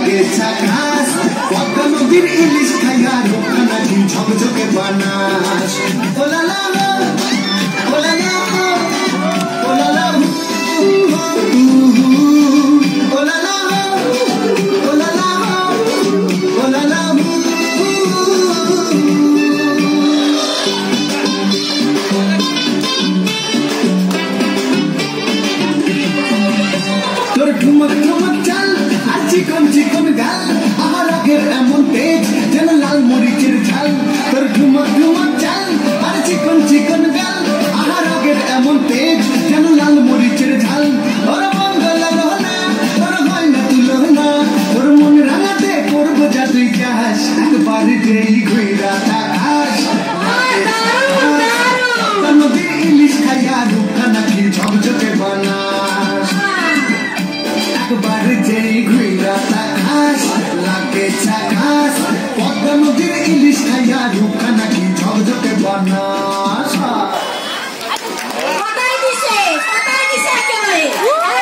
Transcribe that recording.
লাগে ঝাকাস পদ্মা নদীর ইলিশ খাইয়া রোকা নাকি ঝকঝকে বানাস ওলালা ওলালা ওলালা ওলালা ওলালা ওলালা তোর ঠুমক ঠুমক চাল আর চিকন চিকন গাল আমার আগের এমন তেজ যেন লাল মরিচের ঝাল তোর ঠুমক ঠুমক চাল আর চিকন চিকন গাল আমার আগের এমন তেজ যেন লাল মরিচের ঝাল তোর মঙ্গল না তোর হয় না তুলনা তোর মন রাঙাতে করবো যা তুই চাস একবার যেই ঘুরা থাকাস নদীর ইলিশ খাইয়া রুখা নাকি ঝকঝকে বানাস একবার যেই ঘুরা থাকাস লাগে ঝাকাস পদ্মা নদীর ইলিশ খাইয়া রুখা নাকি ঝকঝকে বানাস